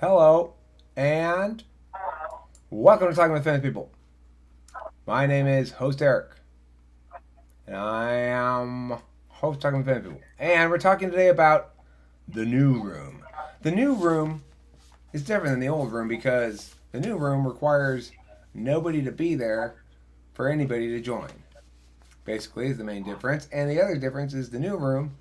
Hello, and welcome to Talking with Famous People. My name is Host Eric, and I am host of Talking with Famous People. And we're talking today about the new room. The new room is different than the old room because the new room requires nobody to be there for anybody to join. Basically, is the main difference. And the other difference is the new room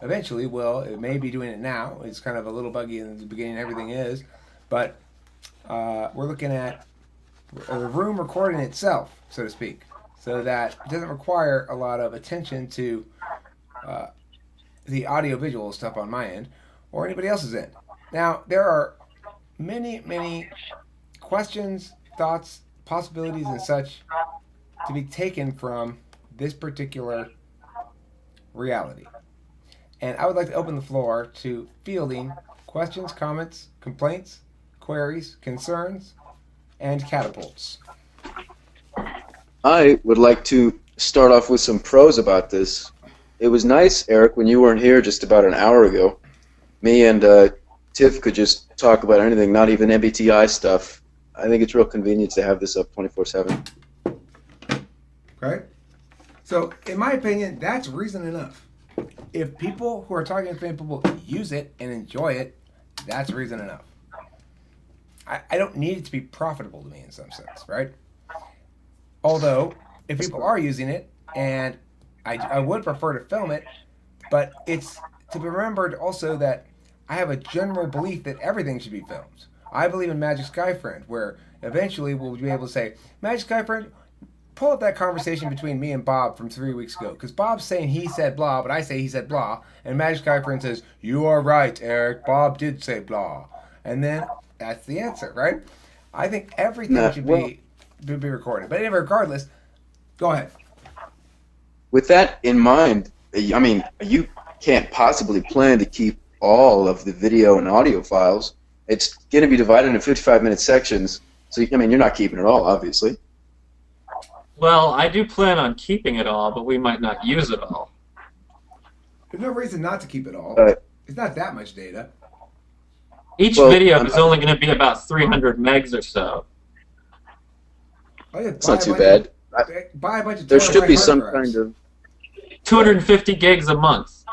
eventually will, it may be doing it now. It's kind of a little buggy in the beginning, everything is. But we're looking at the room recording itself, so to speak, so that it doesn't require a lot of attention to uh, the audio-visual stuff on my end or anybody else's end. Now, there are many questions, thoughts, possibilities, and such to be taken from this particular reality. And I would like to open the floor to fielding questions, comments, complaints, queries, concerns, and catapults. I would like to start off with some pros about this. It was nice, Eric, when you weren't here just about an hour ago. Me and Tiff could just talk about anything, not even MBTI stuff. I think it's real convenient to have this up 24/7. Okay? So, in my opinion, that's reason enough. If people who are talking to famous people use it and enjoy it, that's reason enough. I don't need it to be profitable to me in some sense, right? Although, if people are using it, and I would prefer to film it, but it's to be remembered also that I have a general belief that everything should be filmed. I believe in Magic Sky Friend, where eventually we'll be able to say, Magic Sky Friend, pull up that conversation between me and Bob from 3 weeks ago. Because Bob's saying he said blah, but I say he said blah. And Magic Sky Friend says, you are right, Eric. Bob did say blah. And then that's the answer, right? I think everything should be recorded. But anyway, regardless, go ahead. With that in mind, I mean, you can't possibly plan to keep all of the video and audio files. It's going to be divided into 55-minute sections. So, I mean, you're not keeping it all, obviously. Well, I do plan on keeping it all, but we might not use it all. There's no reason not to keep it all. It's not that much data. Each video is only going to be about 300 megs or so. Oh, yeah, It's not too bad. Buy a bunch of There should be terabyte some hard drives. kind of... 250 gigs a month.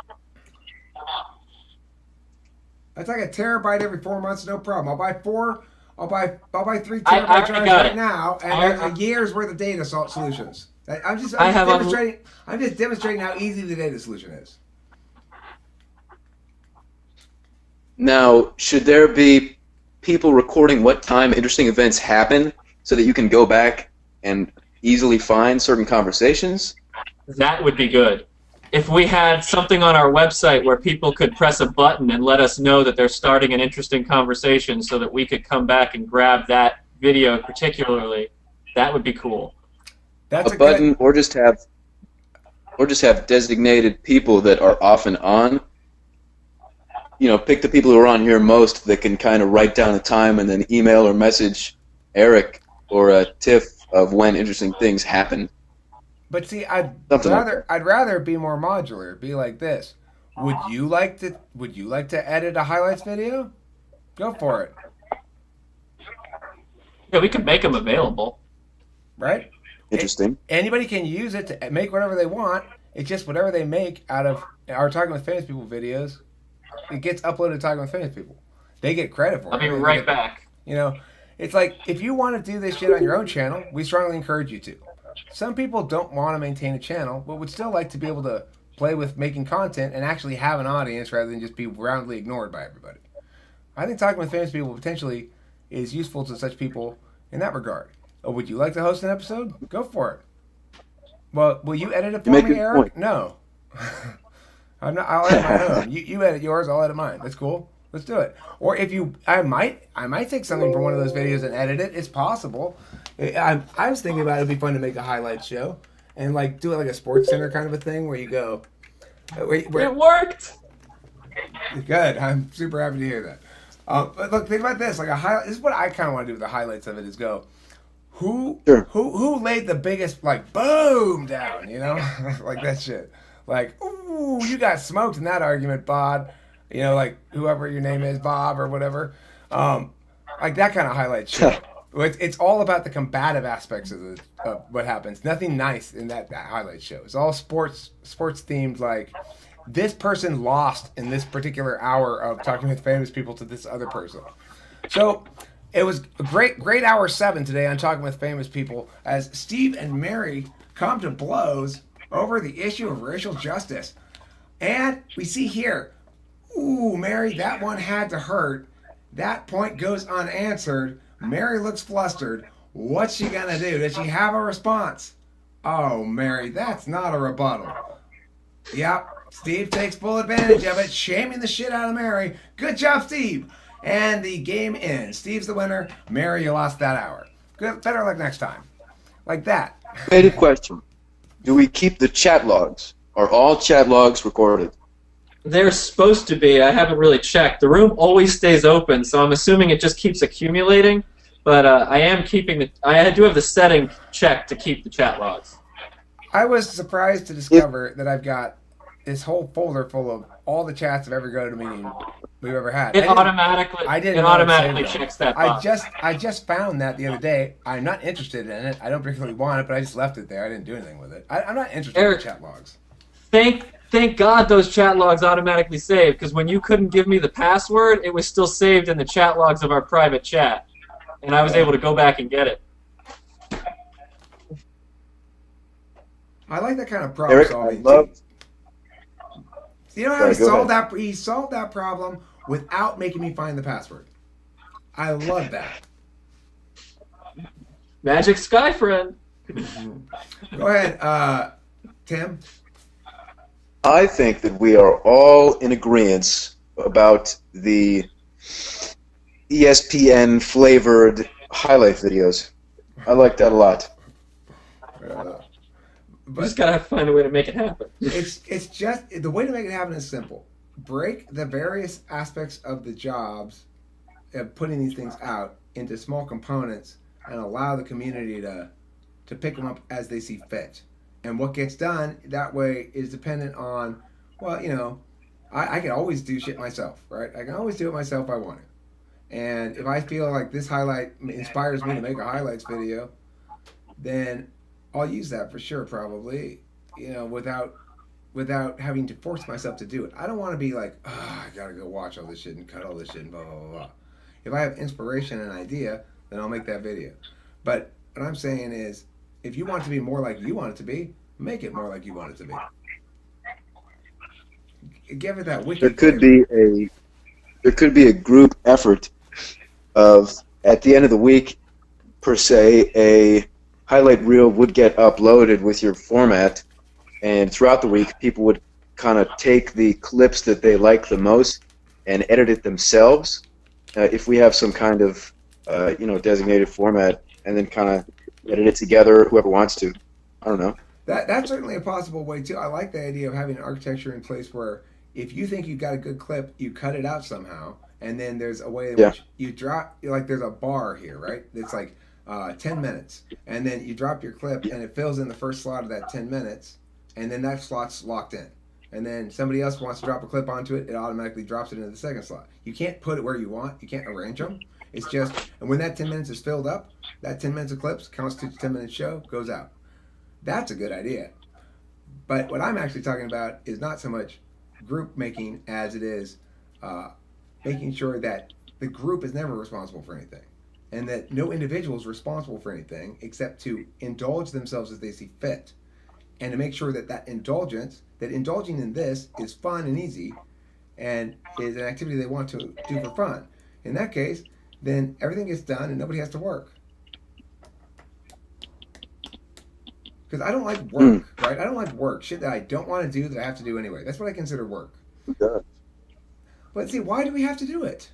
That's like a terabyte every 4 months, no problem. I'll buy 3 I terabyte already drives got right it. now, and a year's worth of data solutions. I'm just demonstrating how easy the data solution is. Now, should there be people recording what time interesting events happen so that you can go back and easily find certain conversations? That would be good. If we had something on our website where people could press a button and let us know that they're starting an interesting conversation so that we could come back and grab that video particularly, that would be cool. That's a button, good... or just have designated people that are off and on. You know, pick the people who are on here most that can kind of write down the time and then email or message Eric or Tiff of when interesting things happen. But see, I'd rather be more modular. Be like this. Would you like to edit a highlights video? Go for it. Yeah, we could make them available. Right? Interesting. Anybody can use it to make whatever they want. It's just whatever they make out of our Talking with Famous People videos, it gets uploaded to Talking with Famous People. They get credit for it. I'll be right back. You know, it's like if you want to do this shit on your own channel, we strongly encourage you to. Some people don't want to maintain a channel, but would still like to be able to play with making content and actually have an audience rather than just be roundly ignored by everybody. I think Talking with Famous People potentially is useful to such people in that regard. Oh, would you like to host an episode? Go for it. Well, will you edit it for me, Eric? Point. No. I'm not. I'll edit my own. You edit yours. I'll edit mine. That's cool. Let's do it. Or if you, I might take something from one of those videos and edit it. It's possible. I was thinking about it'd be fun to make a highlight show and like do it like a Sports Center kind of a thing where you go. It worked. Good. I'm super happy to hear that. But look, think about this. Like this is what I kind of want to do with the highlights of it is go. Who laid the biggest like boom down? You know, like that shit. Like, ooh, you got smoked in that argument, Bob. You know, like whoever your name is, Bob or whatever. Um, like that kind of highlight show. It's all about the combative aspects of what happens. Nothing nice in that highlight show. It's all sports themed. Like this person lost in this particular hour of talking with famous people to this other person. So it was a great hour 7 today on talking with famous people as Steve and Mary come to blows over the issue of racial justice. And we see here, ooh, Mary, that one had to hurt. That point goes unanswered. Mary looks flustered. What's she gonna do? Does she have a response? Oh, Mary, that's not a rebuttal. Yep, Steve takes full advantage of it, shaming the shit out of Mary. Good job, Steve. And the game ends. Steve's the winner. Mary, you lost that hour. Good, better luck next time. Like that. Made a question. Do we keep the chat logs? Are all chat logs recorded? They're supposed to be. I haven't really checked. The room always stays open, so I'm assuming it just keeps accumulating. But I am keeping the. I do have the setting checked to keep the chat logs. I was surprised to discover that I've got this whole folder full of all the chats of every GoToMeeting we've ever had. It automatically checks that box. I just found that the other day. I'm not interested in it. I don't particularly want it, but I just left it there. I didn't do anything with it. I'm not interested in chat logs. Thank God those chat logs automatically saved, because when you couldn't give me the password, it was still saved in the chat logs of our private chat, and I was able to go back and get it. I like that kind of problem solving. You know how he solved that problem without making me find the password. I love that. Magic Sky Friend. Go ahead, Tim. I think that we are all in agreement about the ESPN flavored highlight videos. I like that a lot. But just gotta find a way to make it happen. It's just the way to make it happen is simple. Break the various aspects of the jobs of putting these things out into small components and allow the community to pick them up as they see fit. And what gets done that way is dependent on, well, you know, I can always do shit myself, right? I can always do it myself if I want to. And if I feel like this highlight inspires me to make a highlights video, then I'll use that for sure, probably, you know, without having to force myself to do it. I don't want to be like, I gotta go watch all this shit and cut all this shit and blah, blah, blah, blah. If I have inspiration and idea, then I'll make that video. But what I'm saying is, if you want it to be more like you want it to be, make it more like you want it to be. Give it that wicked There could be a group effort of, at the end of the week, per se, a highlight reel would get uploaded with your format, and throughout the week, people would kind of take the clips that they like the most and edit it themselves. If we have some kind of, designated format, and then kind of edit it together, whoever wants to. I don't know. That's certainly a possible way too. I like the idea of having an architecture in place where if you think you've got a good clip, you cut it out somehow, and then there's a way in which you drop, like there's a bar here, right? It's like 10 minutes, and then you drop your clip, and it fills in the first slot of that 10 minutes, and then that slot's locked in. And then somebody else wants to drop a clip onto it, it automatically drops it into the second slot. You can't put it where you want. You can't arrange them. It's just, and when that 10 minutes is filled up, that 10 minutes of clips constitutes a 10-minute show, goes out. That's a good idea. But what I'm actually talking about is not so much group making as it is making sure that the group is never responsible for anything, and that no individual is responsible for anything except to indulge themselves as they see fit, and to make sure that indulging in this is fun and easy, and is an activity they want to do for fun. In that case, then everything gets done and nobody has to work. Because I don't like work, right? I don't like work. Shit that I don't want to do that I have to do anyway. That's what I consider work. Yeah. But see, why do we have to do it?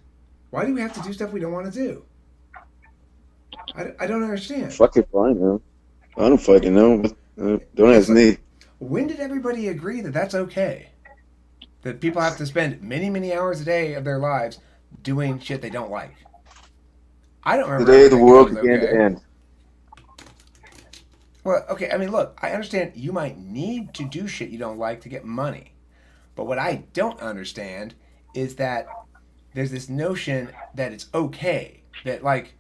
Why do we have to do stuff we don't want to do? I don't understand. Fucking fine, man. I don't fucking know. Don't ask me. When did everybody agree that that's okay? That people have to spend many, many hours a day of their lives doing shit they don't like? I don't remember. The day the world began to end. Well, okay, I mean, look, I understand you might need to do shit you don't like to get money. But what I don't understand is that there's this notion that it's okay, that like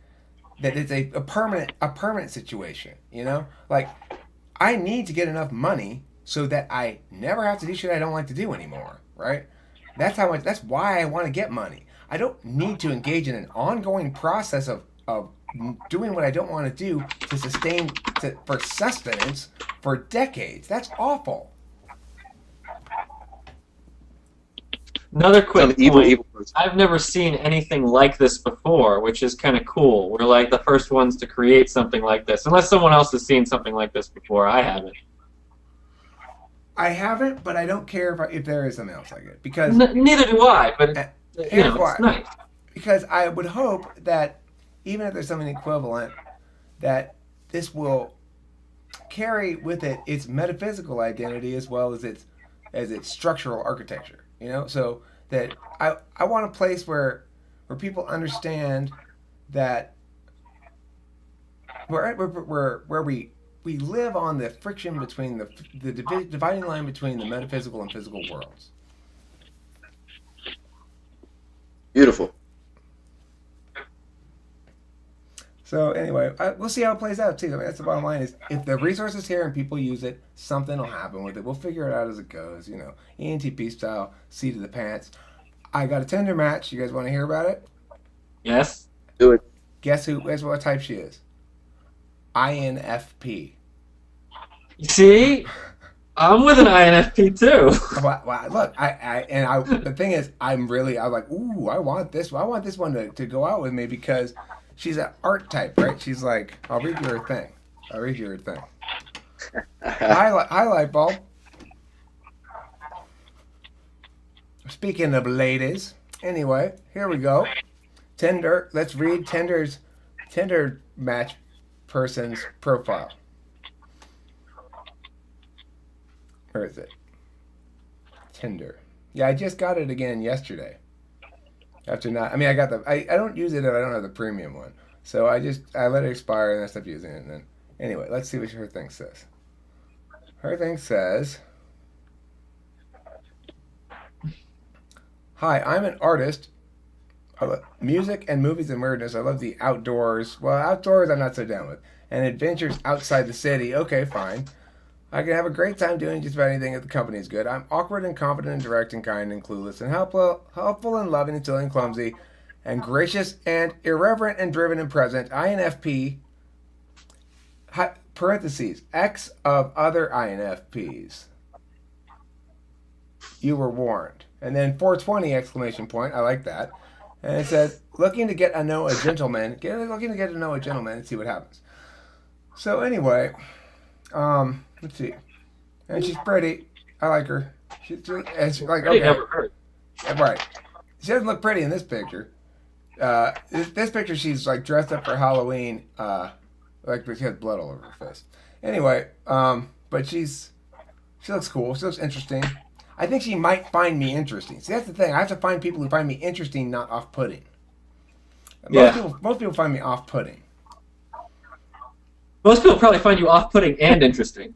that it's a permanent situation. You know, like I need to get enough money so that I never have to do shit I don't like to do anymore. Right? That's why I want to get money. I don't need to engage in an ongoing process of doing what I don't want to do to sustain for sustenance for decades. That's awful. Another quick Some evil, point. evil person. I've never seen anything like this before, which is kind of cool. We're like the first ones to create something like this. Unless someone else has seen something like this before, I haven't. I haven't, but I don't care if there is something else like it because Neither do I, but here's it's why. nice. Because I would hope that even if there's something equivalent, that this will carry with it its metaphysical identity as well as its structural architecture. You know, so that I want a place where people understand that where we live on the friction between the dividing line between the metaphysical and physical worlds. Beautiful. So anyway, we'll see how it plays out too. I mean, that's the bottom line: is if the resource is here and people use it, something will happen with it. We'll figure it out as it goes. You know, ENTP style, seat of the pants. I got a Tinder match. You guys want to hear about it? Yes. Do it. Guess what type she is? INFP. See, I'm with an INFP too. Well, look, the thing is, I'm like, ooh, I want this one to go out with me because she's an art type, right? She's like, I'll read you her thing. Highlight bulb. Speaking of ladies, anyway, here we go. Tinder. Let's read Tinder match person's profile. Where is it? Tinder. Yeah, I just got it again yesterday. After not, I mean, I don't use it if I don't have the premium one. So I let it expire and I stopped using it. And then, anyway, let's see what her thing says. Her thing says, "Hi, I'm an artist. I love music and movies and weirdness. I love the outdoors. Well, outdoors I'm not so down with. And adventures outside the city. Okay, fine. I can have a great time doing just about anything if the company is good. I'm awkward and confident and direct and kind and clueless and helpful and loving and silly and clumsy and gracious and irreverent and driven and present. INFP, parentheses, X of other INFPs. You were warned." And then 420 exclamation point. I like that. And it says, looking to get to know a gentleman and see what happens. So anyway, let's see. And she's pretty. I like her. She's like, okay. Never heard. Right. She doesn't look pretty in this picture. This picture, she's like dressed up for Halloween. Like she has blood all over her face. Anyway, but she looks cool. She looks interesting. I think she might find me interesting. See, that's the thing. I have to find people who find me interesting, not off-putting. Most people find me off-putting. Most people probably find you off-putting and interesting.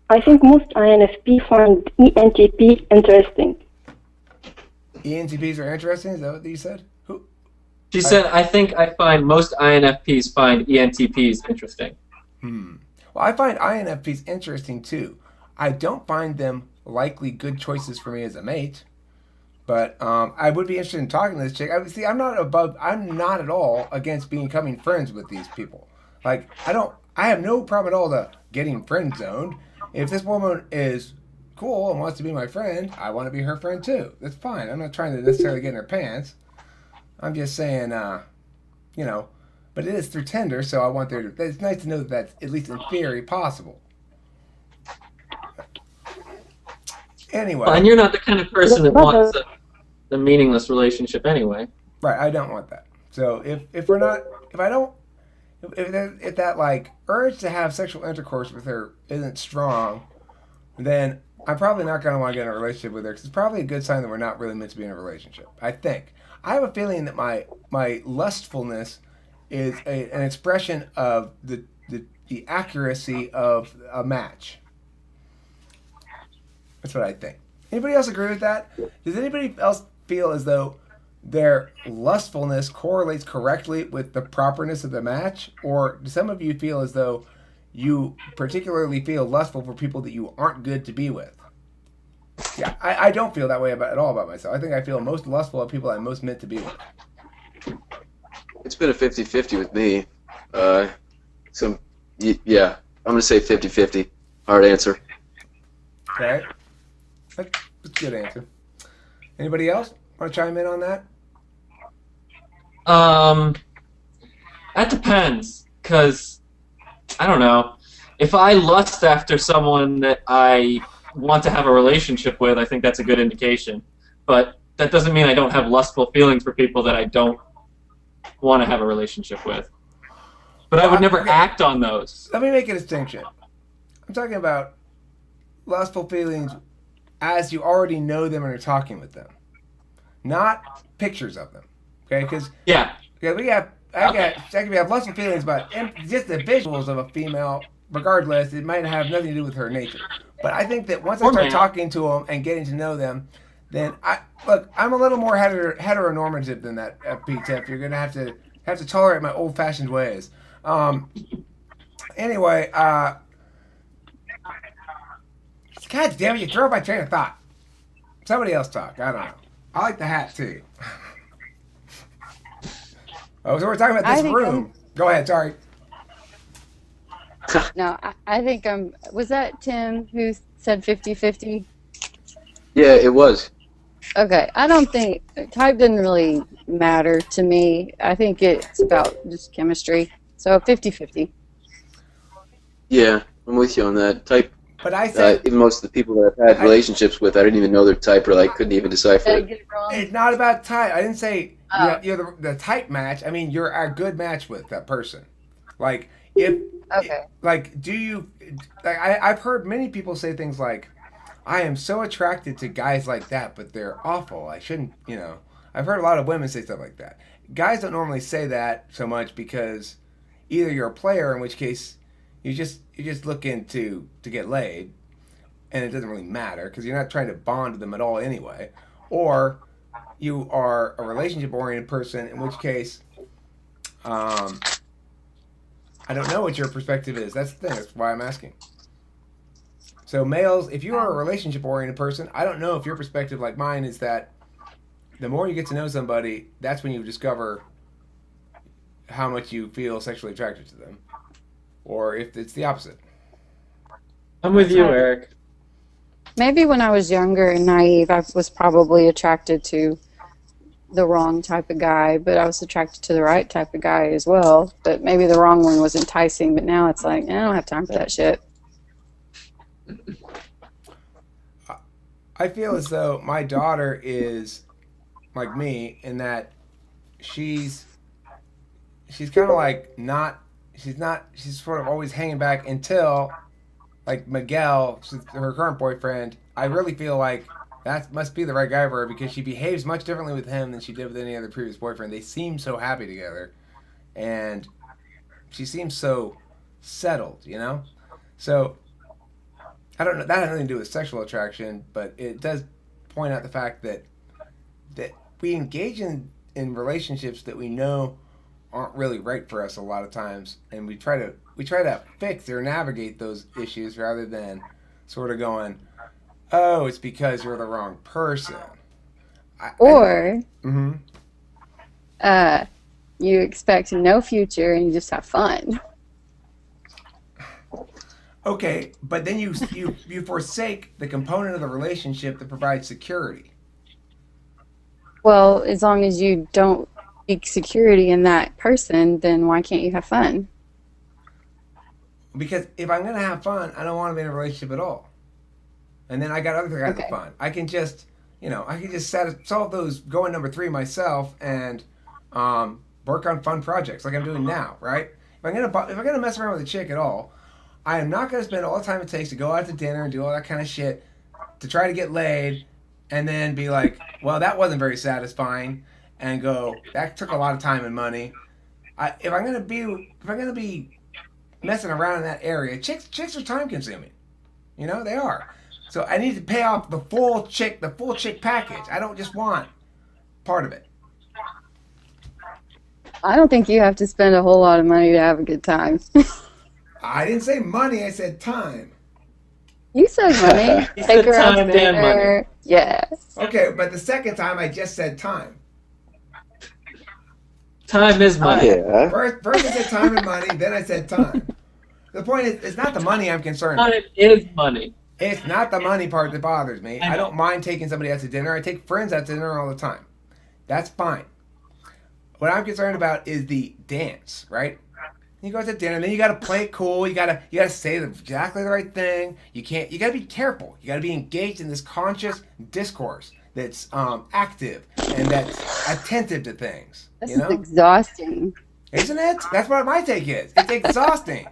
I think most INFP find ENTP interesting. ENTPs are interesting? Is that what you said? Who? She said, I think I find most INFPs find ENTPs interesting. Well, I find INFPs interesting, too. I don't find them likely good choices for me as a mate, but I would be interested in talking to this chick. I'm not at all against becoming friends with these people. Like, I have no problem at all to getting friend zoned. If this woman is cool and wants to be my friend, I want to be her friend too. That's fine. I'm not trying to necessarily get in her pants. I'm just saying, but it is through Tinder, so I want it's nice to know that that's, at least in theory, possible. Anyway. Well, and you're not the kind of person that wants a meaningless relationship anyway. Right, I don't want that. So if that like urge to have sexual intercourse with her isn't strong, then I'm probably not going to want to get in a relationship with her because it's probably a good sign that we're not really meant to be in a relationship. I think. I have a feeling that my lustfulness is an expression of the accuracy of a match. That's what I think. Anybody else agree with that? Does anybody else feel as though their lustfulness correlates correctly with the properness of the match, or do some of you feel as though you particularly feel lustful for people that you aren't good to be with? Yeah, I don't feel that way at all about myself. I think I feel most lustful at people I'm most meant to be with. It's been a 50-50 with me. Yeah, I'm going to say 50-50. Hard answer. Okay. That's a good answer. Anybody else want to chime in on that? That depends, because I don't know. If I lust after someone that I want to have a relationship with, I think that's a good indication. But that doesn't mean I don't have lustful feelings for people that I don't want to have a relationship with. But I would never act on those. Let me make a distinction. I'm talking about lustful feelings as you already know them and are talking with them, not pictures of them. Okay, because I can have lustful feelings about just the visuals of a female. Regardless, it might have nothing to do with her nature. But I think that once I start talking to them and getting to know them, then I'm a little more heteronormative than that, P-Tip. You're gonna have to tolerate my old-fashioned ways. Anyway, God damn it, you throw my train of thought. Somebody else talk. I don't know. I like the hat too. So we're talking about this room. Go ahead. Sorry. No, I think was that Tim who said 50-50? Yeah, it was. Okay, I don't think type doesn't really matter to me. I think it's about just chemistry. So 50-50. Yeah, I'm with you on that. Type. But I said even most of the people that I've had relationships with, I didn't even know their type, or couldn't even decipher it. Get it wrong? It's not about type. I didn't say you're the type match. I mean, you're a good match with that person. Do you? I've heard many people say things like, "I am so attracted to guys like that, but they're awful. I shouldn't." I've heard a lot of women say stuff like that. Guys don't normally say that so much because either you're a player, in which case you're just looking to get laid, and it doesn't really matter because you're not trying to bond with them at all anyway, or you are a relationship-oriented person, in which case, I don't know what your perspective is. That's the thing. That's why I'm asking. So males, if you are a relationship-oriented person, I don't know if your perspective, like mine, is that the more you get to know somebody, that's when you discover how much you feel sexually attracted to them. Or if it's the opposite. I'm with you, Eric. Maybe when I was younger and naive, I was probably attracted to the wrong type of guy, but I was attracted to the right type of guy as well. But maybe the wrong one was enticing, but now it's like, I don't have time for that shit. I feel as though my daughter is like me in that she's kind of like she's sort of always hanging back until like Miguel, her current boyfriend. I really feel like that must be the right guy for her because she behaves much differently with him than she did with any other previous boyfriend. They seem so happy together, and she seems so settled, So I don't know. That has nothing to do with sexual attraction, but it does point out the fact that we engage in relationships that we know aren't really right for us a lot of times, and we try to fix or navigate those issues rather than sort of going, oh, it's because you're the wrong person. You expect no future and you just have fun. Okay, but then you forsake the component of the relationship that provides security. Well, as long as you don't seek security in that person, then why can't you have fun? Because if I'm going to have fun, I don't want to be in a relationship at all. And then I got other kinds of fun. I can just, solve those going number 3 myself and work on fun projects like I'm doing now, right? If I'm gonna mess around with a chick at all, I am not gonna spend all the time it takes to go out to dinner and do all that kind of shit to try to get laid, and then be like, well, that wasn't very satisfying, and go, that took a lot of time and money. If I'm gonna be messing around in that area, chicks are time consuming. They are. So I need to pay off the full chick package. I don't just want part of it. I don't think you have to spend a whole lot of money to have a good time. I didn't say money. I said time. You said money. He Take said her out to time and money. dinner. Yeah. Okay, but the second time I just said time. Time is money. Yeah. First I said time and money, then I said time. The point is, it's not the money I'm concerned with. Time is money. It's not the money part that bothers me. I know. I don't mind taking somebody out to dinner. I take friends out to dinner all the time. That's fine. What I'm concerned about is the dance, right? You go out to dinner, and then you got to play it cool. You gotta say exactly the right thing. You gotta be careful. You gotta be engaged in this conscious discourse that's active and that's attentive to things. This You know? is exhausting. Isn't it? That's what my take is. It's exhausting.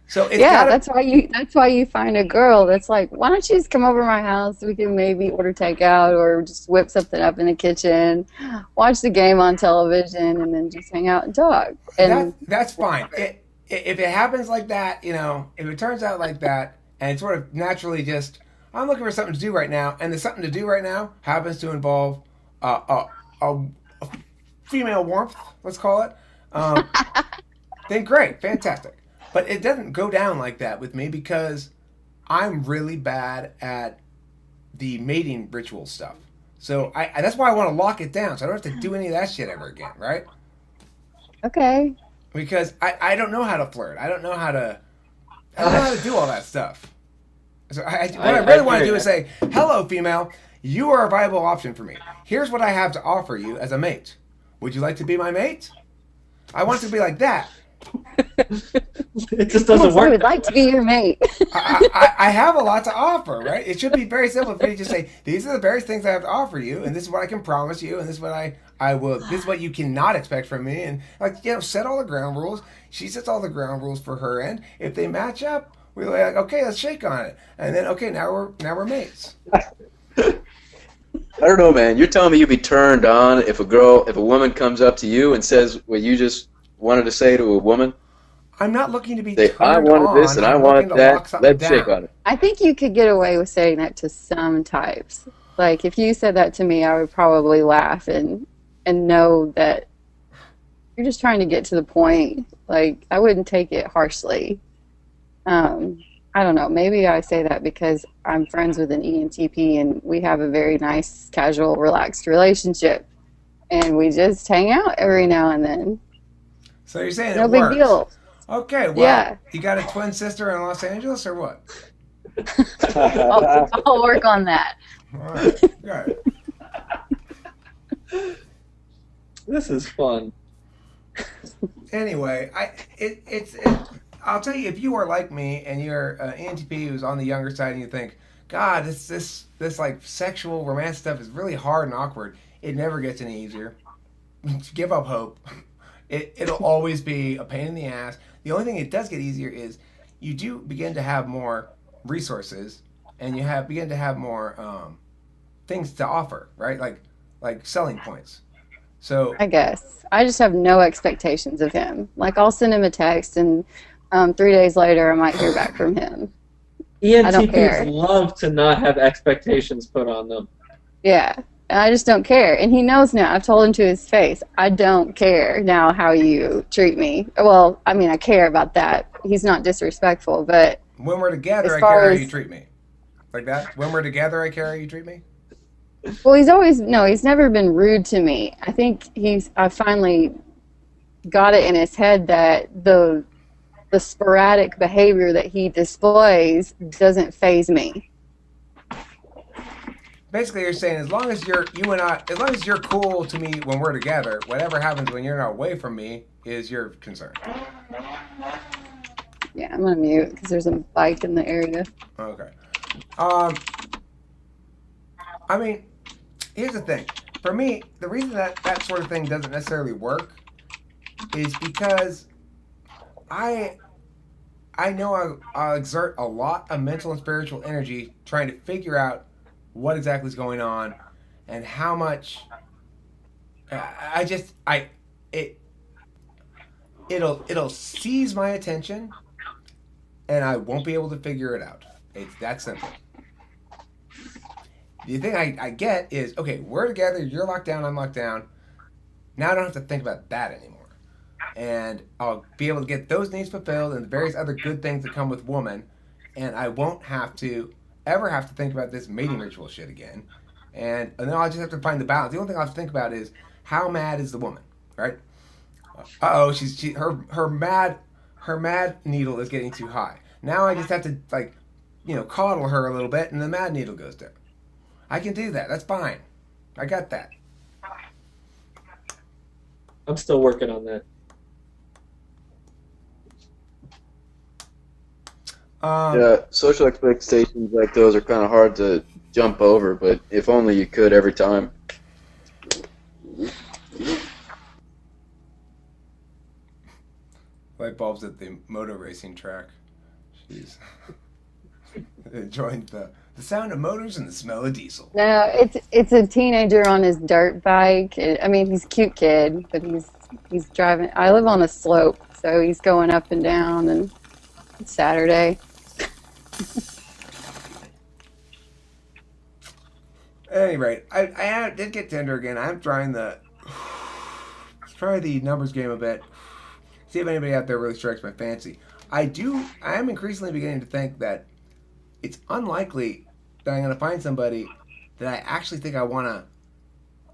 So it's Yeah, gotta, that's why you find a girl that's like, why don't you just come over to my house? We can maybe order takeout or just whip something up in the kitchen, watch the game on television, and then just hang out and talk. And that's fine. If it happens like that, you know, if it turns out like that, and it's sort of naturally just, I'm looking for something to do right now, and the something to do right now happens to involve a female warmth, let's call it, then great, fantastic. But it doesn't go down like that with me because I'm really bad at the mating ritual stuff. So that's why I want to lock it down, so I don't have to do any of that shit ever again, right? okay. Because I don't know how to flirt. I don't know how to do all that stuff. So what I really want to do is say, hello, female, you are a viable option for me. Here's what I have to offer you as a mate. Would you like to be my mate? I want it to be like that. It just doesn't Yes, I work. would like to be your mate. I have a lot to offer, right? It should be very simple for me to just say, these are the various things I have to offer you, and this is what I can promise you, and this is what I will, this is what you cannot expect from me, and set all the ground rules. She sets all the ground rules for her end. If they match up, we're like, okay, let's shake on it, and then okay, now we're mates. I don't know, man. You're telling me you'd be turned on if a woman comes up to you and says what you just wanted to say to a woman? I'm not looking to be Say, turned I wanted on. this and I I'm wanted looking to lock that. something Let's shake down. on it. I think you could get away with saying that to some types. Like, if you said that to me, I would probably laugh and know that you're just trying to get to the point. Like, I wouldn't take it harshly. I don't know. Maybe I say that because I'm friends with an ENTP and we have a very nice, casual, relaxed relationship. And we just hang out every now and then. So you're saying No it big works. deal. Okay, well, Yeah. You got a twin sister in Los Angeles or what? I'll work on that. All right, got it. This is fun. Anyway, I'll tell you, if you are like me and you're an ENTP who's on the younger side and you think, God, this like sexual romance stuff is really hard and awkward, it never gets any easier. Give up hope. It'll always be a pain in the ass. The only thing it does get easier is you do begin to have more resources and you begin to have more things to offer, right? Like selling points. So I guess. I just have no expectations of him. Like, I'll send him a text and 3 days later I might hear back from him. don't care. ENTPs love to not have expectations put on them. Yeah. And I just don't care. And he knows now. I've told him to his face, I don't care now how you treat me. Well, I mean, I care about that. He's not disrespectful, but when we're together, As I far care how as- you treat me. Like that? When we're together, I care how you treat me? well, he's never been rude to me. I think I finally got it in his head that the sporadic behavior that he displays doesn't faze me. Basically, you're saying as long as you're cool to me when we're together, whatever happens when you're not away from me is your concern. Yeah, I'm gonna mute because there's a bike in the area. Okay. I mean, here's the thing. For me, the reason that sort of thing doesn't necessarily work is because I know I'll exert a lot of mental and spiritual energy trying to figure out what exactly is going on and how much it'll seize my attention and I won't be able to figure it out. It's that simple. The thing I get is, okay, we're together, you're locked down, I'm locked down. Now I don't have to think about that anymore. And I'll be able to get those needs fulfilled and the various other good things that come with woman. And I won't have to ever have to think about this mating ritual shit again. And then I'll just have to find the balance. The only thing I'll have to think about is how mad is the woman, right? Her mad needle is getting too high. Now I just have to coddle her a little bit, and the mad needle goes down. I can do that. That's fine. I got that. I'm still working on that. Yeah, social expectations like those are kind of hard to jump over, but if only you could every time. Light bulbs at the motor racing track. She's enjoying the sound of motors and the smell of diesel. No, it's a teenager on his dirt bike. I mean, he's a cute kid, but he's driving. I live on a slope, so he's going up and down, and it's Saturday. At any rate, I did get Tinder again. I'm trying let's try the numbers game a bit. See if anybody out there really strikes my fancy. I am increasingly beginning to think that it's unlikely that I'm going to find somebody that I actually think I want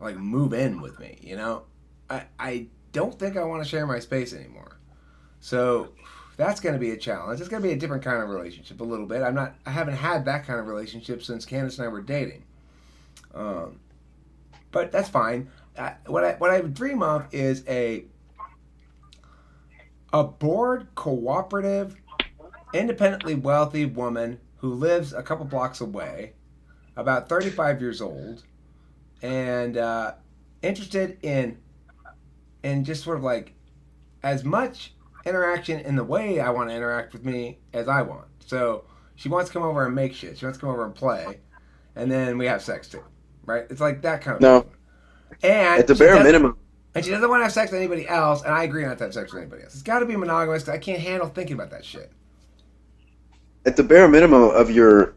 to move in with me, you know? I don't think I want to share my space anymore. So that's going to be a challenge. It's going to be a different kind of relationship a little bit. I haven't had that kind of relationship since Candace and I were dating. But that's fine. What I would dream of is a bored, cooperative, independently wealthy woman who lives a couple blocks away, about 35 years old, and interested in just sort of as much interaction in the way I want to interact with me as I want. So she wants to come over and make shit. She wants to come over and play, and then we have sex too, right? It's like that kind of thing. And at the bare minimum. And she doesn't want to have sex with anybody else, and I agree not to have sex with anybody else. It's got to be monogamous because I can't handle thinking about that shit. At the bare minimum of your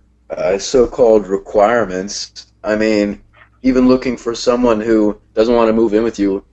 so-called requirements, I mean, even looking for someone who doesn't want to move in with you,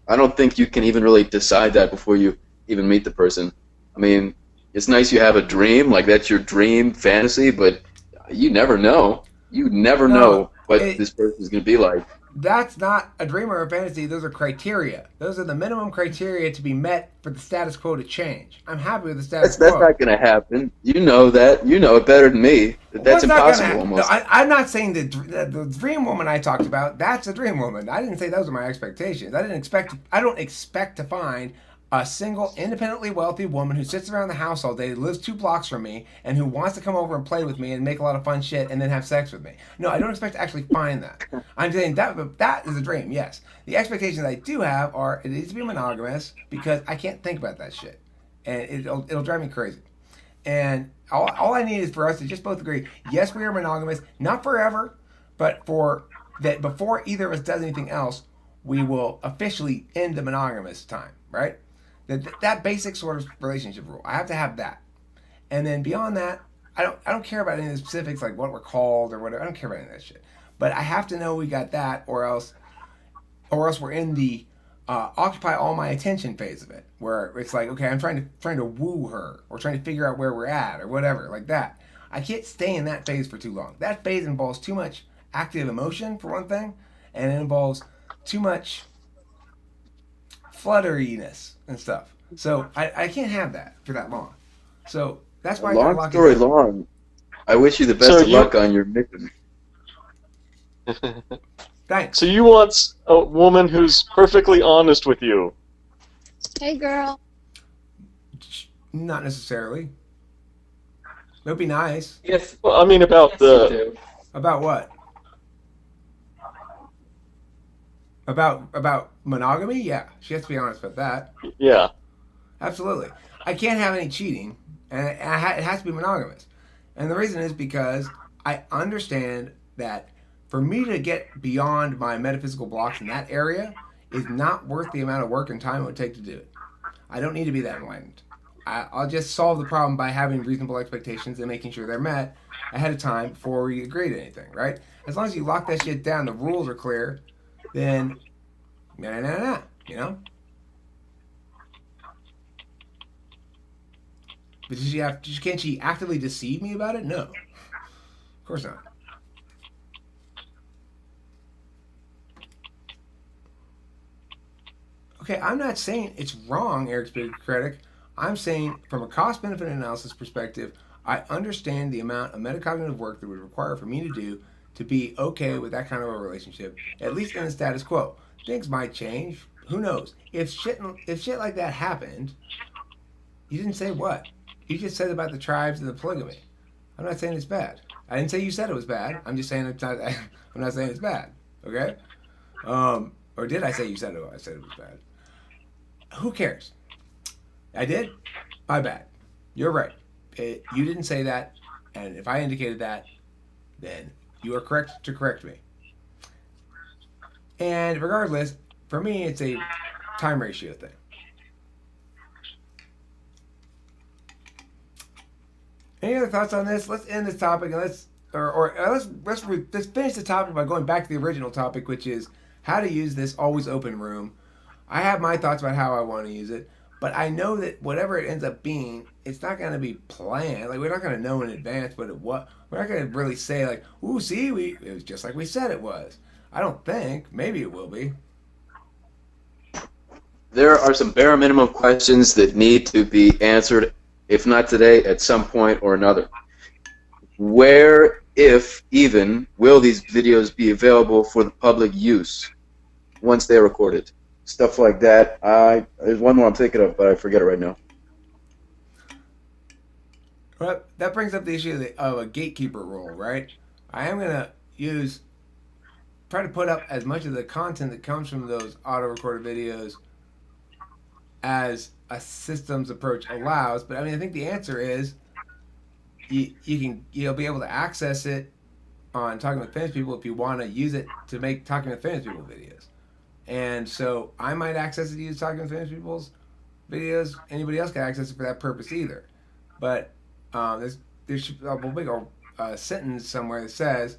I don't think you can even really decide that before you even meet the person. I mean, it's nice you have a dream, like that's your dream fantasy, but you never know. You never know what this person is going to be like. That's not a dream or a fantasy. Those are criteria. Those are the minimum criteria to be met for the status quo to change. I'm happy with the status quo. That's not going to happen. You know that. You know it better than me. That's impossible almost. No, I'm not saying the dream woman I talked about, that's a dream woman. I didn't say those are my expectations. I don't expect to find a single independently wealthy woman who sits around the house all day, lives 2 blocks from me, and who wants to come over and play with me and make a lot of fun shit and then have sex with me. No, I don't expect to actually find that. I'm saying that is a dream, yes. The expectations I do have are it needs to be monogamous because I can't think about that shit. And it'll drive me crazy. And all I need is for us to just both agree, yes, we are monogamous, not forever, but for that before either of us does anything else, we will officially end the monogamous time, right? That basic sort of relationship rule. I have to have that. And then beyond that, I don't care about any of the specifics, like what we're called or whatever. I don't care about any of that shit. But I have to know we got that, or else we're in the occupy all my attention phase of it, where it's like, okay, I'm trying to woo her, or trying to figure out where we're at, or whatever, like that. I can't stay in that phase for too long. That phase involves too much active emotion, for one thing, and it involves too much flutteriness and stuff. So I can't have that for that long. So that's why long story long. I wish you the best of luck on your mission. Thanks. So you want a woman who's perfectly honest with you? Hey, girl. Not necessarily. It would be nice. Yes. Well, I mean about About what? About monogamy? Yeah, she has to be honest about that. Yeah. Absolutely. I can't have any cheating, and it has to be monogamous. And the reason is because I understand that for me to get beyond my metaphysical blocks in that area is not worth the amount of work and time it would take to do it. I don't need to be that enlightened. I'll just solve the problem by having reasonable expectations and making sure they're met ahead of time before we agree to anything, right? As long as you lock that shit down, the rules are clear, then you know? But can't she actively deceive me about it? No. Of course not. Okay, I'm not saying it's wrong, Eric's big critic. I'm saying from a cost-benefit analysis perspective, I understand the amount of metacognitive work that would require for me to do to be okay with that kind of a relationship, at least in the status quo. Things might change. Who knows? If shit like that happened, you didn't say what? You just said about the tribes and the polygamy. I'm not saying it's bad. I didn't say you said it was bad. I'm just saying it's not. I'm not saying it's bad. Okay? Or did I say you said it? I said it was bad. Who cares? I did. My bad. You're right. You didn't say that, and if I indicated that, then you are correct to correct me. And regardless, for me, it's a time ratio thing. Any other thoughts on this? Let's end this topic and let's finish the topic by going back to the original topic, which is how to use this always open room. I have my thoughts about how I want to use it, but I know that whatever it ends up being, it's not going to be planned. Like, we're not going to know in advance we're not going to really say like, "Ooh, see, it was just like we said it was." I don't think. Maybe it will be. There are some bare minimum questions that need to be answered, if not today, at some point or another. Where, if even, will these videos be available for the public use once they're recorded? Stuff like that. There's one more I'm thinking of, but I forget it right now. Well, that brings up the issue of a gatekeeper rule, right? I am going to try to put up as much of the content that comes from those auto-recorded videos as a systems approach allows, but I mean, I think the answer is you'll be able to access it on Talking with Famous People if you want to use it to make Talking with Famous People videos. And so I might access it to use Talking with Famous People's videos. Anybody else can access it for that purpose either. But there should be a big sentence somewhere that says,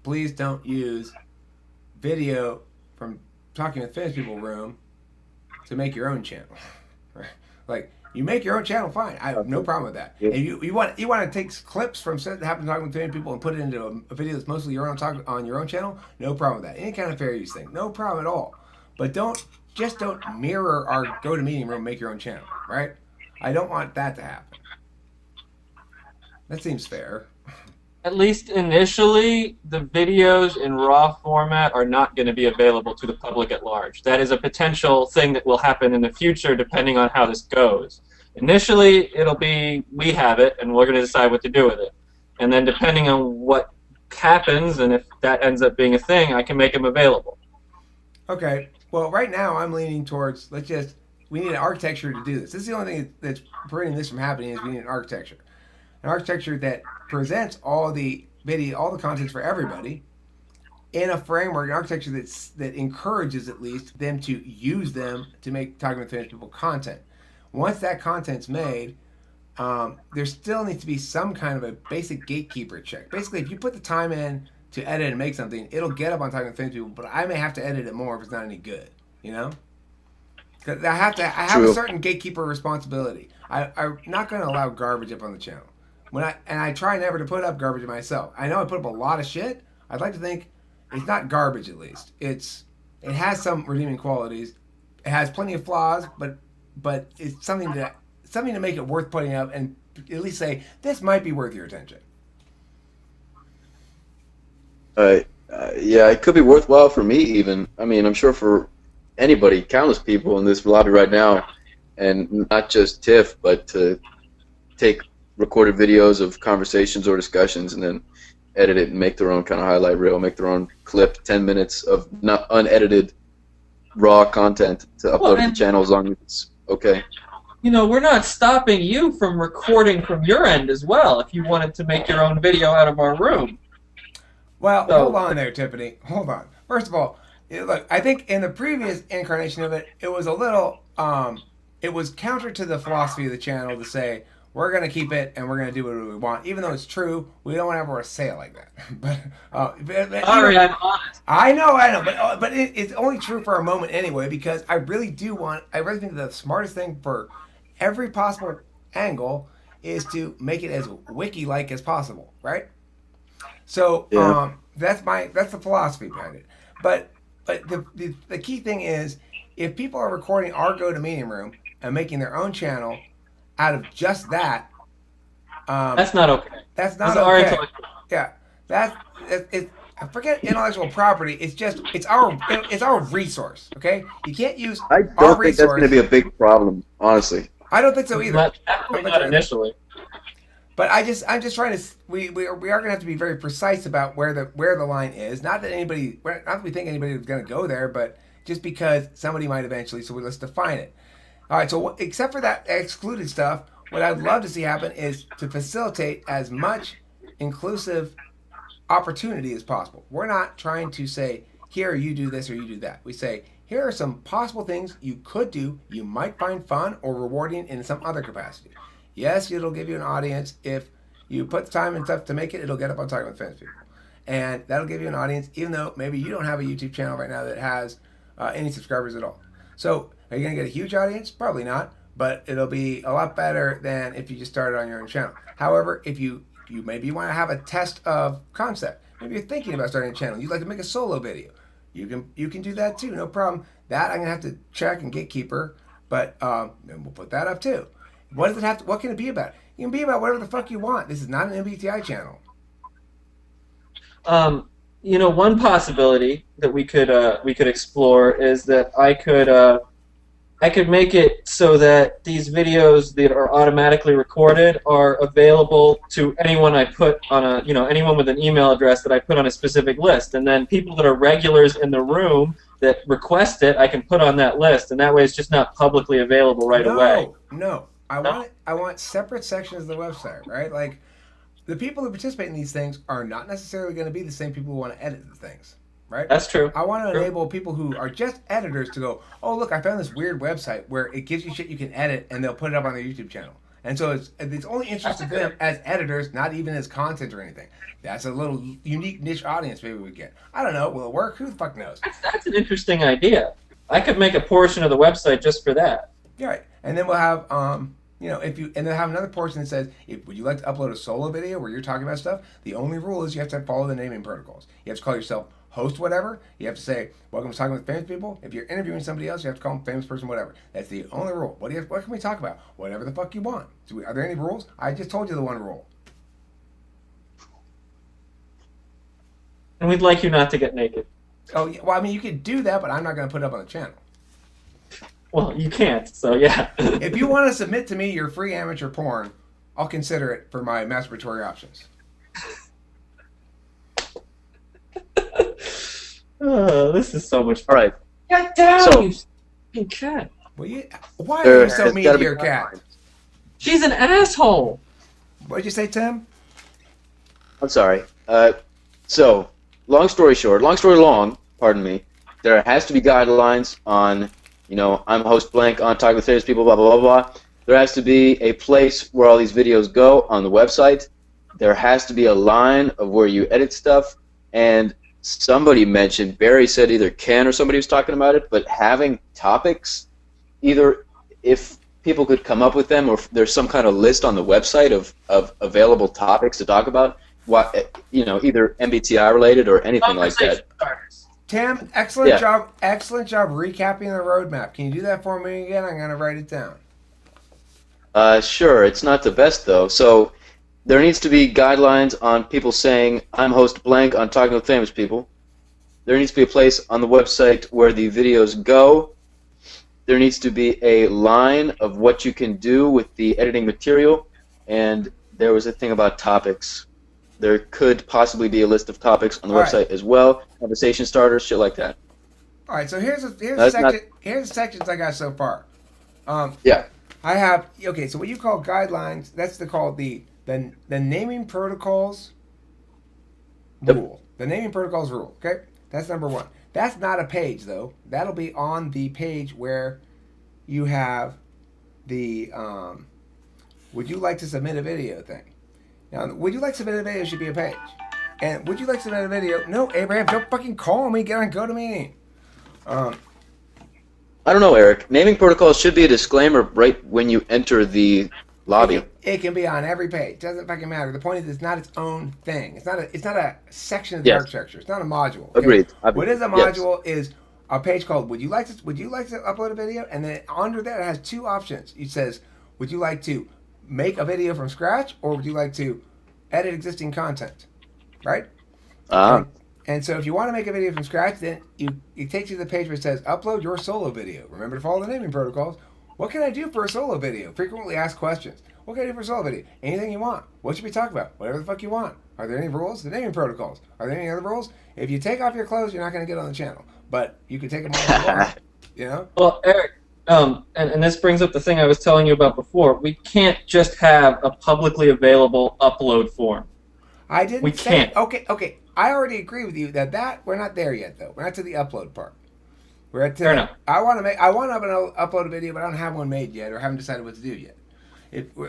please don't use video from Talking with Famous People room to make your own channel. Like, you make your own channel, fine. I have no problem with that. Yeah. And you want to take clips from stuff that happens Talking with Famous People and put it into a video that's mostly your own on your own channel, no problem with that. Any kind of fair use thing, no problem at all. But don't mirror our GoToMeeting room, make your own channel, right? I don't want that to happen. That seems fair. At least initially, the videos in RAW format are not going to be available to the public at large. That is a potential thing that will happen in the future depending on how this goes. Initially, it'll be, we have it, and we're going to decide what to do with it. And then depending on what happens, and if that ends up being a thing, I can make them available. Okay. Well, right now, I'm leaning towards, we need an architecture to do this. This is the only thing that's preventing this from happening is we need an architecture. An architecture that presents all the contents for everybody in a framework, an architecture that encourages at least them to use them to make Talking with Famous People content. Once that content's made, there still needs to be some kind of a basic gatekeeper check. Basically, if you put the time in to edit and make something, it'll get up on Talking with Famous People, but I may have to edit it more if it's not any good, you know? Because I have a certain gatekeeper responsibility. I'm not going to allow garbage up on the channel. I try never to put up garbage myself. I know I put up a lot of shit. I'd like to think it's not garbage, at least. It has some redeeming qualities. It has plenty of flaws, but it's something to make it worth putting up and at least say this might be worth your attention. Yeah, it could be worthwhile for me even. I mean, I'm sure for anybody, countless people in this lobby right now, and not just TIFF, but to take recorded videos of conversations or discussions and then edit it and make their own kind of highlight reel, make their own clip, 10 minutes of not unedited raw content to upload to the channel as long as it's okay. You know, we're not stopping you from recording from your end as well if you wanted to make your own video out of our room. Well, hold on there, Tiffany. Hold on. First of all, look, I think in the previous incarnation of it, it was a little it was counter to the philosophy of the channel to say we're going to keep it and we're going to do what we want, even though it's true. We don't ever say it like that. but Sorry, I'm honest. I know, but it's only true for a moment anyway, because I really think the smartest thing for every possible angle is to make it as wiki-like as possible, right? So Yeah. that's the philosophy behind it. But the key thing is, if people are recording our GoToMeeting room and making their own channel out of just that, That's not okay. that's not Our okay. intellectual. Yeah, that's it. Forget intellectual property. It's our resource. Okay, you can't use I our don't think that's going to resource. be a big problem, honestly. I don't think so either. But definitely not initially. But I'm just trying to. We are going to have to be very precise about where the line is. Not that we think anybody is going to go there, but just because somebody might eventually. So let's define it. All right. So except for that excluded stuff, what I'd love to see happen is to facilitate as much inclusive opportunity as possible. We're not trying to say, here, you do this or you do that. We say, here are some possible things you could do, you might find fun or rewarding in some other capacity. Yes, it'll give you an audience. If you put the time and stuff to make it, it'll get up on Talking with Famous People. And that'll give you an audience, even though maybe you don't have a YouTube channel right now that has any subscribers at all. So, are you going to get a huge audience? Probably not. But it'll be a lot better than if you just started on your own channel. However, if you maybe want to have a test of concept. Maybe you're thinking about starting a channel. You'd like to make a solo video. You can do that too, no problem. That I'm gonna have to check and gatekeeper, but and we'll put that up too. What does it have to? What can it be about? You can be about whatever the fuck you want. This is not an MBTI channel. One possibility that we could explore is that I could make it so that these videos that are automatically recorded are available to anyone I put on anyone with an email address that I put on a specific list, and then people that are regulars in the room that request it, I can put on that list, and that way it's just not publicly available right away. No, I want separate sections of the website, right? Like, the people who participate in these things are not necessarily going to be the same people who want to edit the things. Right? That's true. I want to enable people who are just editors to go, oh, look, I found this weird website where it gives you shit you can edit, and they'll put it up on their YouTube channel. And so it's only interesting to them as editors, not even as content or anything. That's a little unique niche audience maybe we get. I don't know. Will it work? Who the fuck knows? That's an interesting idea. I could make a portion of the website just for that. Yeah, right. And then we'll have, and then have another portion that says, would you like to upload a solo video where you're talking about stuff? The only rule is you have to follow the naming protocols. You have to call yourself host whatever. You have to say, welcome to Talking with Famous People. If you're interviewing somebody else, you have to call them famous person whatever. That's the only rule. What can we talk about? Whatever the fuck you want. Are there any rules? I just told you the one rule. And we'd like you not to get naked. Oh, yeah, well, I mean, you could do that, but I'm not going to put it up on the channel. Well, you can't, so yeah. If you want to submit to me your free amateur porn, I'll consider it for my masturbatory options. Oh, this is so much fun. All right. Get down, So- you fucking cat. Well, why are you so has mean gotta to be your cat? She's an asshole. What'd you say, Tim? I'm sorry. So, long story long, pardon me, there has to be guidelines on, I'm host blank on Talking with Famous People, blah, blah, blah, blah. There has to be a place where all these videos go on the website. There has to be a line of where you edit stuff. And somebody mentioned, Barry said either Ken or somebody was talking about it, but having topics, either if people could come up with them or if there's some kind of list on the website of available topics to talk about, either MBTI related or anything like that. Starters. Tim, excellent Yeah. job recapping the roadmap. Can you do that for me again? I'm going to write it down. Sure, it's not the best though. So there needs to be guidelines on people saying, I'm host blank on Talking with Famous People. There needs to be a place on the website where the videos go. There needs to be a line of what you can do with the editing material. And there was a thing about topics. There could possibly be a list of topics on the All website right. as well. Conversation starters, shit like that. All right, so here's the That's sections I got so far. Yeah. I have, okay, so what you call guidelines, that's called the naming protocols Yep. rule. The naming protocols rule, okay? That's number one. That's not a page, though. That'll be on the page where you have the would you like to submit a video thing. Now, would you like to submit a video should be a page. And would you like to submit a video? No, Abraham, don't fucking call me. Get on GoToMeeting. I don't know, Eric. Naming protocols should be a disclaimer right when you enter the lobby. It can be on every page. Doesn't fucking matter. The point is, it's not its own thing. It's not a section of the architecture. It's not a module. Okay? Agreed. What is a module is a page called Would you like to upload a video? And then under that it has two options. It says, would you like to make a video from scratch, or would you like to edit existing content? Right? And so if you want to make a video from scratch, then it takes you to the page where it says upload your solo video. Remember to follow the naming protocols. What can I do for a solo video? Frequently asked questions. What can I do for a solo video? Anything you want. What should we talk about? Whatever the fuck you want. Are there any rules? The naming protocols. Are there any other rules? If you take off your clothes, you're not going to get on the channel. But you can take them off if you want. You know? Well, Eric, and this brings up the thing I was telling you about before. We can't just have a publicly available upload form. I didn't We say... can't. Okay. I already agree with you that we're not there yet, though. We're not to the upload part. We're at Fair enough. I want to upload a video, but I don't have one made yet, or haven't decided what to do yet.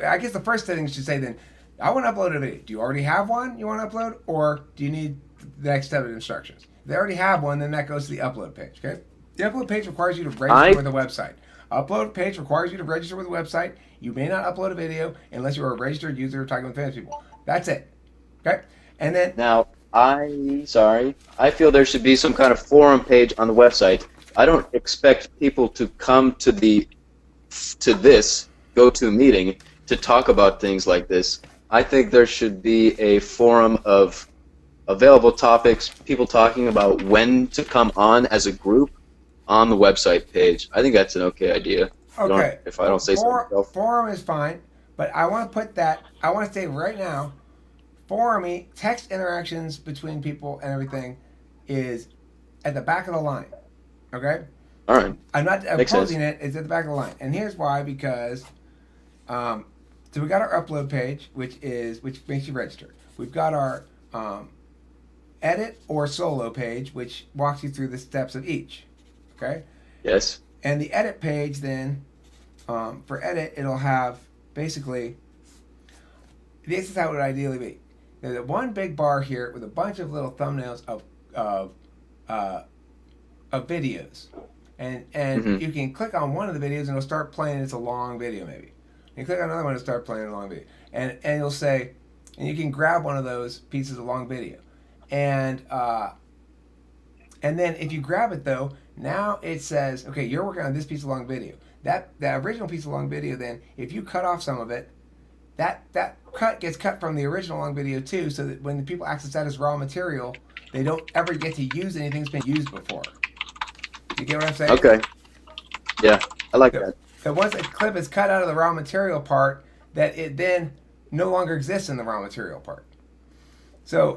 I guess the first thing you should say then, I want to upload a video. Do you already have one you want to upload, or do you need the next step of instructions? If they already have one, then that goes to the upload page. Okay. The upload page requires you to register with the website. Upload page requires you to register with the website. You may not upload a video unless you're a registered user of Talking with Famous People. That's it. Okay. And then Now, I feel there should be some kind of forum page on the website. I don't expect people to come to this GoToMeeting to talk about things like this. I think there should be a forum of available topics, people talking about when to come on as a group on the website page. I think that's an okay idea. Okay. If I don't say so myself. Forum is fine, but I want to say right now, forum text interactions between people and everything is at the back of the line. Okay? All right. I'm not Makes opposing sense. it. It's at the back of the line. And here's why, because so we got our upload page, which makes you register. We've got our edit or solo page, which walks you through the steps of each. Okay? Yes. And the edit page then, for edit, it'll have basically, this is how it would ideally be. There's a one big bar here with a bunch of little thumbnails of videos. And you can click on one of the videos and it'll start playing. It's a long video maybe. You click on another one and start playing a long video. And you'll say, and you can grab one of those pieces of long video. And then if you grab it though, now it says, okay, you're working on this piece of long video. That original piece of long video then, if you cut off some of it, that cut gets cut from the original long video too, so that when the people access that as raw material, they don't ever get to use anything that's been used before. You get what I'm saying? Okay. Yeah, I like that. So once a clip is cut out of the raw material part, that it then no longer exists in the raw material part. So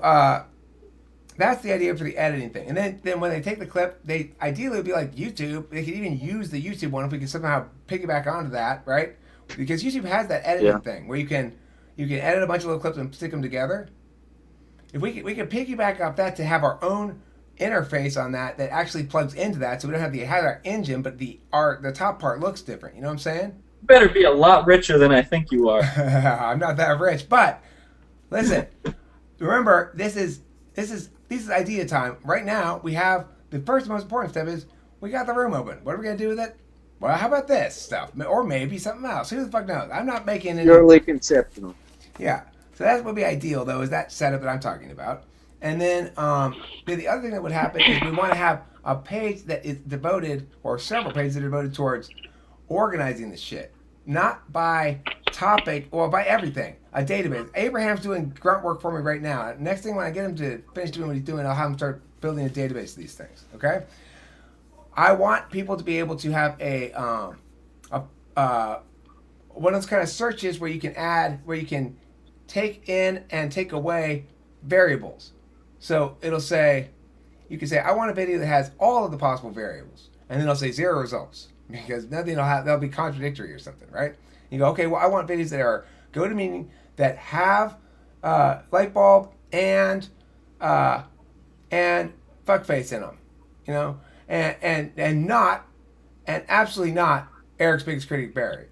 that's the idea for the editing thing. And then when they take the clip, they ideally would be like YouTube. They could even use the YouTube one if we could somehow piggyback onto that, right? Because YouTube has that editing thing where you can edit a bunch of little clips and stick them together. If we could piggyback off that to have our own interface on that actually plugs into that, so we don't have our engine, but the top part looks different. You know what I'm saying? You better be a lot richer than I think you are. I'm not that rich, but listen. Remember, this is idea time. Right now, we have the first most important step is we got the room open. What are we gonna do with it? Well, how about this stuff, or maybe something else? Who the fuck knows? I'm not making any. Purely conceptual. Yeah. So that would be ideal, though, is that setup that I'm talking about. And then the other thing that would happen is we want to have a page that is devoted, or several pages that are devoted towards organizing the shit. Not by topic or by everything. A database. Abraham's doing grunt work for me right now. Next thing, when I get him to finish doing what he's doing, I'll have him start building a database of these things. Okay? I want people to be able to have one of those kind of searches where you can take in and take away variables. So it'll say, you can say, I want a video that has all of the possible variables. And then it'll say 0 results. Because nothing they'll be contradictory or something, right? You go, okay, well, I want videos that are GoToMeeting that have light bulb and fuckface in them, you know, and absolutely not Eric's biggest critic Barry.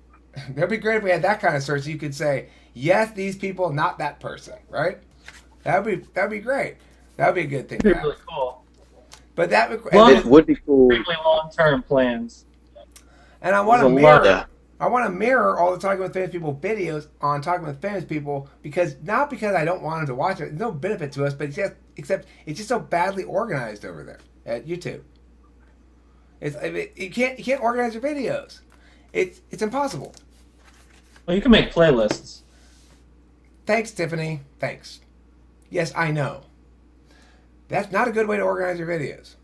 That'd be great if we had that kind of search. You could say, yes, these people, not that person, right? That'd be great. That'd be a good thing. That'd be really cool. But that would, It would be cool. Extremely long-term plans. and I want to There's a mirror. lot. I want to mirror all the Talking with Famous People videos on Talking with Famous People not because I don't want them to watch it. There's no benefit to us, but except it's just so badly organized over there at YouTube. You can't organize your videos. It's impossible. Well, you can make playlists. Thanks, Tiffany. Thanks. Yes, I know. That's not a good way to organize your videos.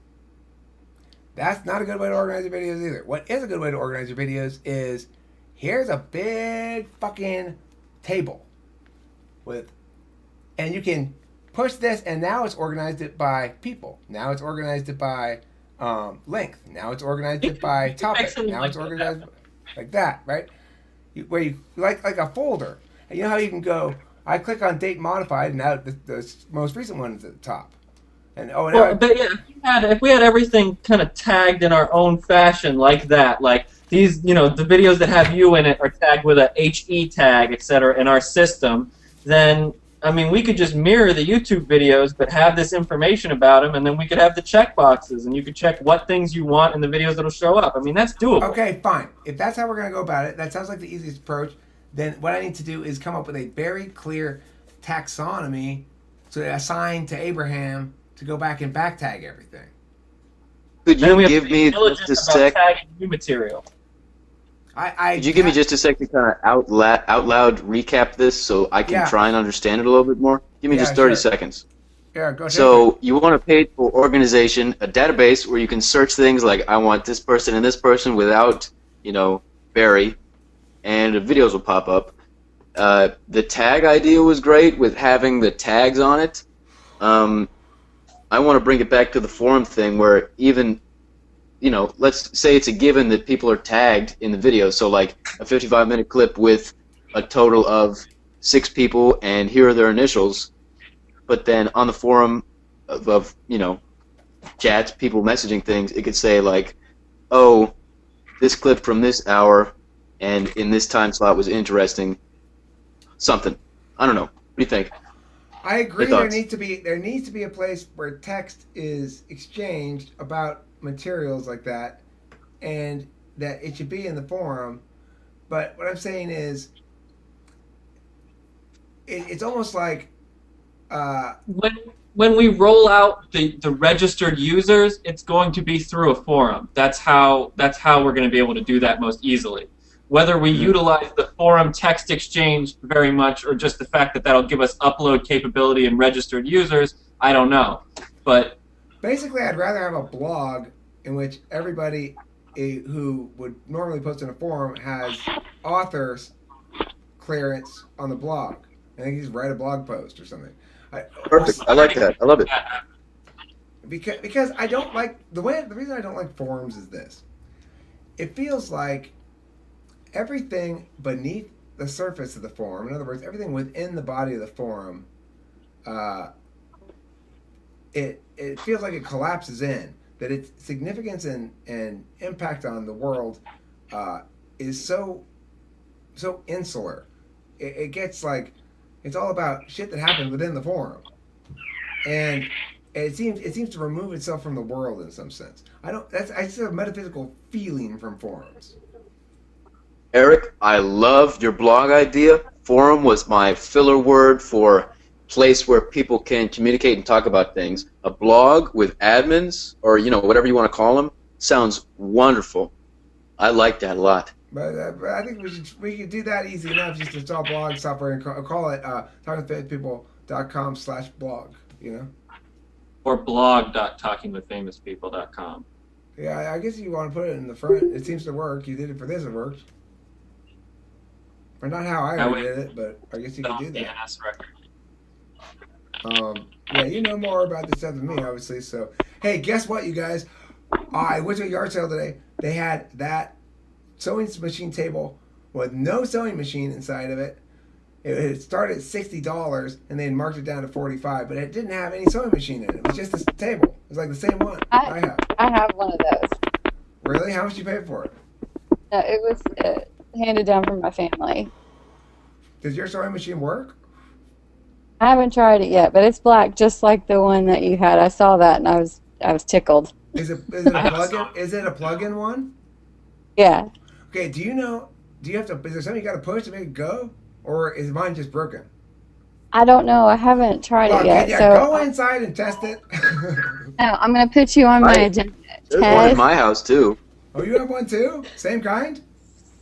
That's not a good way to organize your videos either. What is a good way to organize your videos is here's a big fucking table and you can push this, and now it's organized it by people. Now it's organized it by length. Now it's organized it by topic. Now it's organized like that, right? Where you like a folder. And you know how you can go, I click on date modified, and now the most recent one is at the top. And but yeah, if we had everything kind of tagged in our own fashion like that, like these, the videos that have you in it are tagged with a HE tag, etc. in our system, then I mean, we could just mirror the YouTube videos, but have this information about them, and then we could have the check boxes, and you could check what things you want in the videos that'll show up. I mean, that's doable. Okay, fine. If that's how we're going to go about it, that sounds like the easiest approach. Then what I need to do is come up with a very clear taxonomy to assign to Abraham to go back and back tag everything. Could you give me just a sec? Tagging new material. Could you give me just a sec to kind of out loud recap this so I can try and understand it a little bit more? Give me just 30 seconds. Yeah, go ahead. So you want a page for organization, a database where you can search things like I want this person and this person without, Barry, and the videos will pop up. The tag idea was great with having the tags on it. I want to bring it back to the forum thing where even, let's say it's a given that people are tagged in the video. So like a 55-minute clip with a total of 6 people, and here are their initials. But then on the forum of chats, people messaging things, it could say like, oh, this clip from this hour and in this time slot was interesting. Something. I don't know. What do you think? I agree. There needs to be a place where text is exchanged about materials like that, and that it should be in the forum. But what I'm saying is, it's almost like when we roll out the registered users, it's going to be through a forum. That's how we're going to be able to do that most easily. Whether we utilize the forum text exchange very much, or just the fact that that'll give us upload capability and registered users, I don't know. But basically, I'd rather have a blog in which everybody who would normally post in a forum has author's clearance on the blog. I think just write a blog post or something. Perfect. I like that. I love it. Because I don't like the reason I don't like forums is this. It feels like everything beneath the surface of the forum, in other words, everything within the body of the forum, it feels like it collapses in. That its significance and impact on the world is so insular. It gets like it's all about shit that happens within the forum, and it seems to remove itself from the world in some sense. I just have a metaphysical feeling from forums. Eric, I love your blog idea. Forum was my filler word for place where people can communicate and talk about things. A blog with admins, or whatever you want to call them, sounds wonderful. I like that a lot. But I think we could do that easy enough. Just install blog software and call it talkingwithfamouspeople.com/blog. Or blog.talkingwithfamouspeople.com. Yeah, I guess you want to put it in the front. It seems to work. You did it for this. It worked. Or not how I did it, but I guess you could do that. DNS record. Yeah, you know more about this stuff than me, obviously. So, hey, guess what, you guys? I went to a yard sale today. They had that sewing machine table with no sewing machine inside of it. It started at $60, and they had marked it down to $45, but it didn't have any sewing machine in it. It was just a table. It was like the same one I have. I have one of those. Really? How much did you pay for it? No, it was handed down from my family. Does your sewing machine work? I haven't tried it yet, but it's black, just like the one that you had. I saw that and I was tickled. Is it a I have a plug-in? sewing- Is it a plug-in one? Yeah. Okay. Do you know? Do you have to? Is there something you got to push to make it go, or is mine just broken? I don't know. I haven't tried Well, it yet. can you So go inside and test it? no, I'm going to put you on my Right. agenda. There's one in Test my house too. Oh, you have one too? Same kind?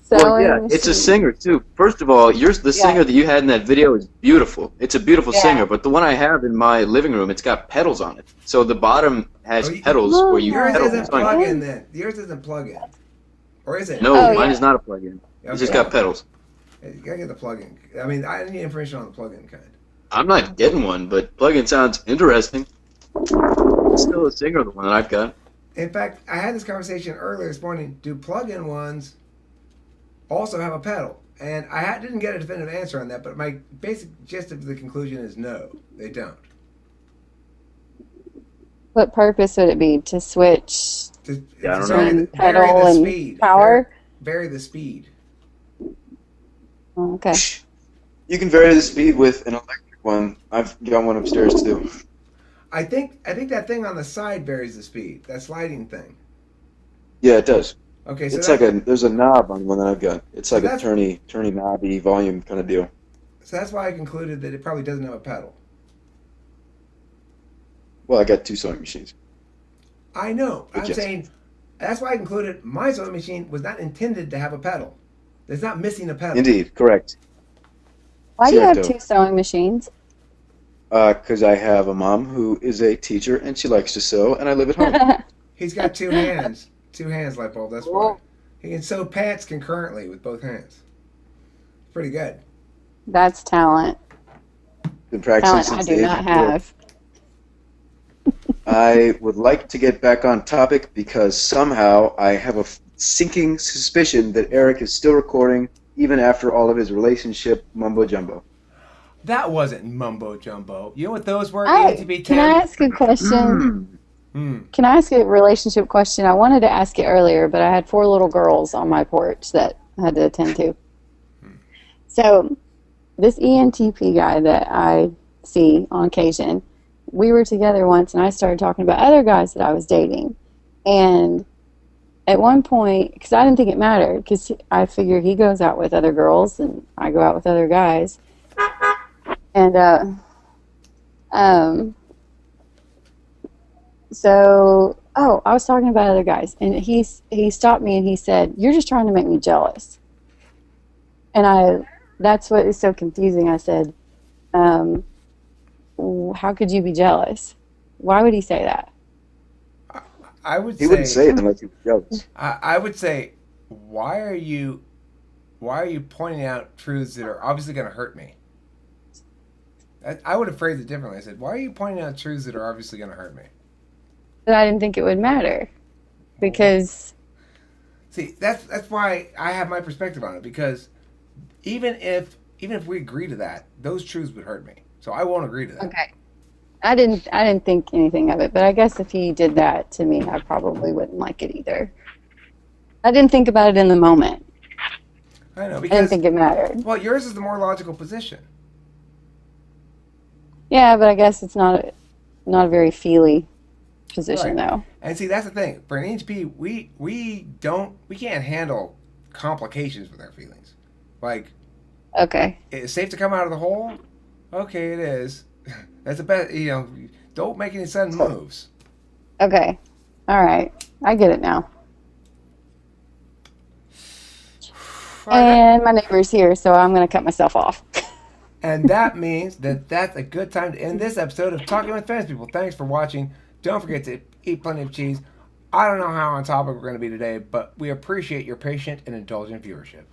Well, sewing yeah, it's a machine. singer too. First of all, the Yeah. singer that you had in that video is beautiful. It's a beautiful Yeah. singer, but the one I have in my living room, it's got pedals on it. So the bottom has Oh, you- pedals where you Yours pedal. isn't the sewing. plug-in then. Yours isn't plug-in, or is it? No, Oh, mine yeah. is not a plug-in. It's just Okay. got pedals. You gotta get the plug-in. I mean, I need information on the plug-in kind. I'm not getting one, but plug-in sounds interesting. It's still a singer, the one that I've got. In fact, I had this conversation earlier this morning. Do plug-in ones also have a pedal? And didn't get a definitive answer on that, but my basic gist of the conclusion is no, they don't. What purpose would it be? To switch To, Yeah, I don't vary know. the- vary pedal the and speed. power? Vary the speed. Oh, okay. You can vary the speed with an electric one. I've got one upstairs too. I think that thing on the side varies the speed. That sliding thing. Yeah, it does. Okay, so It's that- like there's a knob on the one that I've got. It's like a that's- turny knobby volume kind of deal. so that's why I concluded that it probably doesn't have a pedal. Well, I got two sewing machines. I know. I'm Yes. saying that's why I concluded my sewing machine was not intended to have a pedal. It's not missing a pedal. Indeed, correct. Why do you have Cierto. two sewing machines? Because I have a mom who is a teacher and she likes to sew, and I live at home. He's got two hands. Two hands, light bulb. That's why. He can sew pants concurrently with both hands. Pretty good. That's talent. Been practicing Talent I since do the age not of 4. have. I would like to get back on topic because somehow I have a sinking suspicion that Eric is still recording even after all of his relationship mumbo jumbo. That wasn't mumbo jumbo. You know what those were? Can ENTP10? I ask a question? Can I ask a relationship question? I wanted to ask it earlier, but I had 4 little girls on my porch that I had to attend to. So, this ENTP guy that I see on occasion, we were together once and I started talking about other guys that I was dating. And at one point, because I didn't think it mattered, because I figure he goes out with other girls and I go out with other guys. And, I was talking about other guys, and he stopped me and he said, "You're just trying to make me jealous." And that's what is so confusing. I said, "How could you be jealous? Why would he say that?" I would He wouldn't say it unless he was jealous. I would say, why are you pointing out truths that are obviously going to hurt me? I would have phrased it differently. I said, why are you pointing out truths that are obviously going to hurt me? But I didn't think it would matter, because See, that's why I have my perspective on it, because even if we agree to that, those truths would hurt me. So I won't agree to that. okay, I didn't think anything of it. But I guess if he did that to me, I probably wouldn't like it either. I didn't think about it in the moment. I know, I didn't because think it mattered. well, yours is the more logical position. Yeah, but I guess it's not a very feely position, Right. though. And see, that's the thing. For an ENTP, we can't handle complications with our feelings. Like, Okay. it's safe to come out of the hole. Okay, it is. That's the best. Don't make any sudden moves. Okay. All right. I get it now. And my neighbor's here, so I'm going to cut myself off. And that means that's a good time to end this episode of Talking with Famous People. Thanks for watching. Don't forget to eat plenty of cheese. I don't know how on topic we're going to be today, but we appreciate your patient and indulgent viewership.